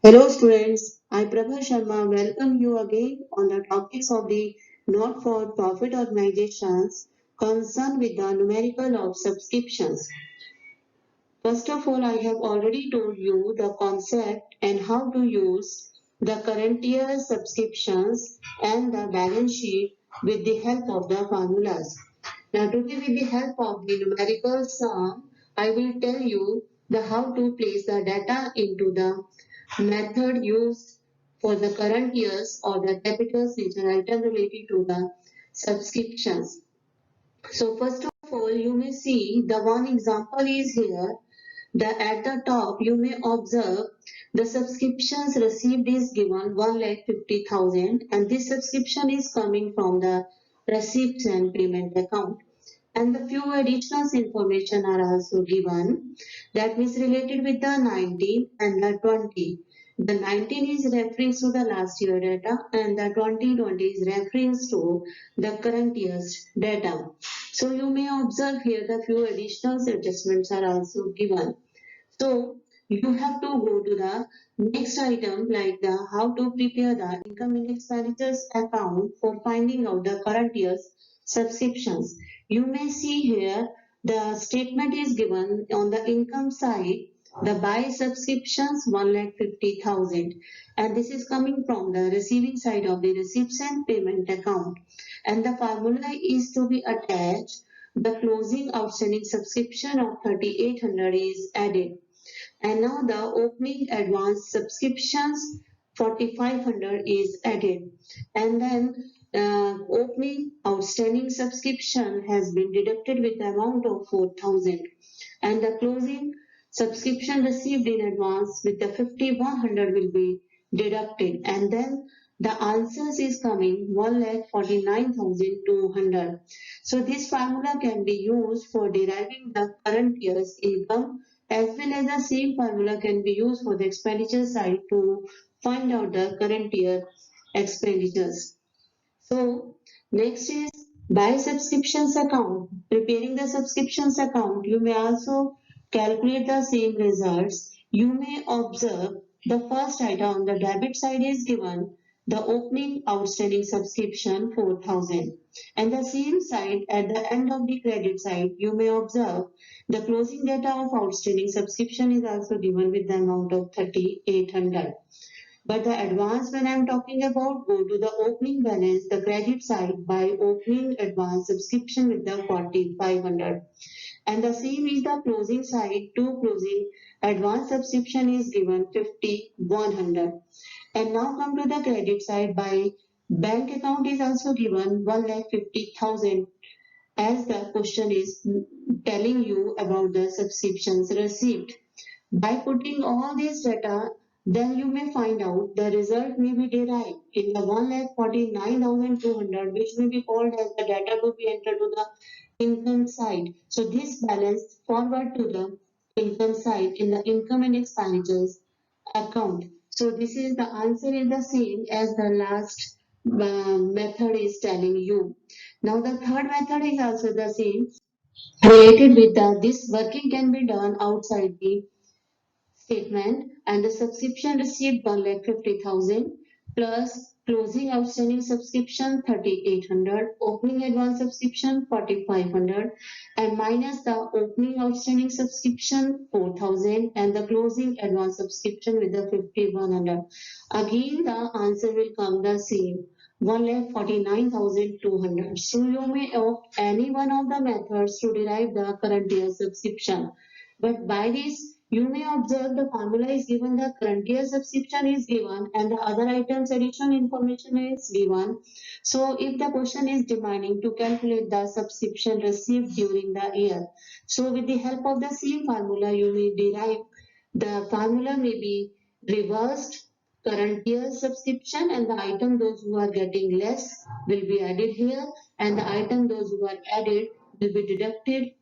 Hello students, I Prabha Sharma welcome you again on the topics of the not-for-profit organizations concerned with the numerical of subscriptions. First of all, I have already told you the concept and how to use the current year subscriptions and the balance sheet with the help of the formulas. Now today with the help of the numerical sum, I will tell you the how to place the data into the method used for the current years or the capitals which are item related to the subscriptions. So first of all, you may see the one example is here. At the top, you may observe the subscriptions received is given 1,50,000 and this subscription is coming from the receipts and payment account. And the few additional information are also given that is related with the 19 and the 20. The 19 is reference to the last year data and the 2020 is reference to the current year's data. So you may observe here the few additional adjustments are also given. So you have to go to the next item like the how to prepare the income and expenditures account for finding out the current year's subscriptions. You may see here the statement is given on the income side. The buy subscriptions 1,50,000 and this is coming from the receiving side of the receipts and payment account and the formula is to be attached. The closing outstanding subscription of 3,800 is added and now the opening advance subscriptions 4,500 is added and then opening outstanding subscription has been deducted with the amount of 4,000 and the closing subscription received in advance with the 5,100 will be deducted and then the answers is coming 1,49,200. So this formula can be used for deriving the current year's income as well as the same formula can be used for the expenditure side to find out the current year expenditures. So next is buy subscriptions account. Preparing the subscriptions account, you may also calculate the same results. You may observe the first item on the debit side is given the opening outstanding subscription 4,000 and the same side at the end of the credit side you may observe the closing data of outstanding subscription is also given with the amount of 3,800. But the advance when I'm talking about go to the opening balance, the credit side by opening advance subscription with the 4,500. And the same is the closing side to closing advance subscription is given 5,100. And now come to the credit side by bank account is also given 1,50,000 as the question is telling you about the subscriptions received. By putting all this data, then you may find out the result may be derived in the 1,49,200, which may be called as the data to be entered to the income side. So this balance forward to the income side in the income and expenditures account. So this is the answer is the same as the last method is telling you. Now the third method is also the same related with the this working can be done outside the statement and the subscription received 1,50,000 plus closing outstanding subscription 3,800, opening advance subscription 4,500 and minus the opening outstanding subscription 4,000 and the closing advance subscription with the 5,100. Again the answer will come the same 1,49,200. So you may opt any one of the methods to derive the current year subscription. But by this, you may observe the formula is given, the current year subscription is given, and the other items additional information is given. So if the question is demanding to calculate the subscription received during the year, so with the help of the same formula, you may derive the formula may be reversed current year subscription and the item those who are getting less will be added here and the item those who are added will be deducted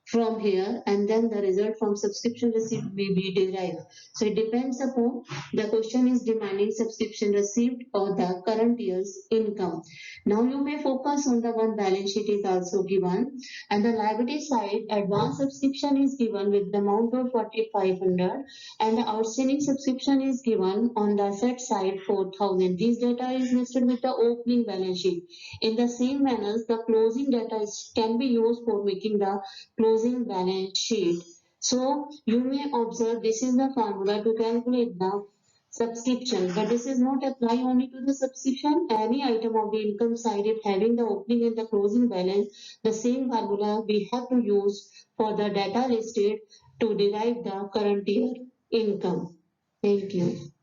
from here, and then the result from subscription receipt may be derived. So it depends upon the question is demanding subscription receipt or the current year's income. Now you may focus on the one balance sheet is also given, and the liability side advance subscription is given with the amount of 4,500 and the outstanding subscription is given on the asset side 4,000. This data is listed with the opening balance sheet. In the same manner, the closing data can be used for making the closing balance sheet. So you may observe this is the formula to calculate the subscription, but this is not apply only to the subscription. Any item of the income side, if having the opening and the closing balance, the same formula we have to use for the data listed to derive the current year income. Thank you.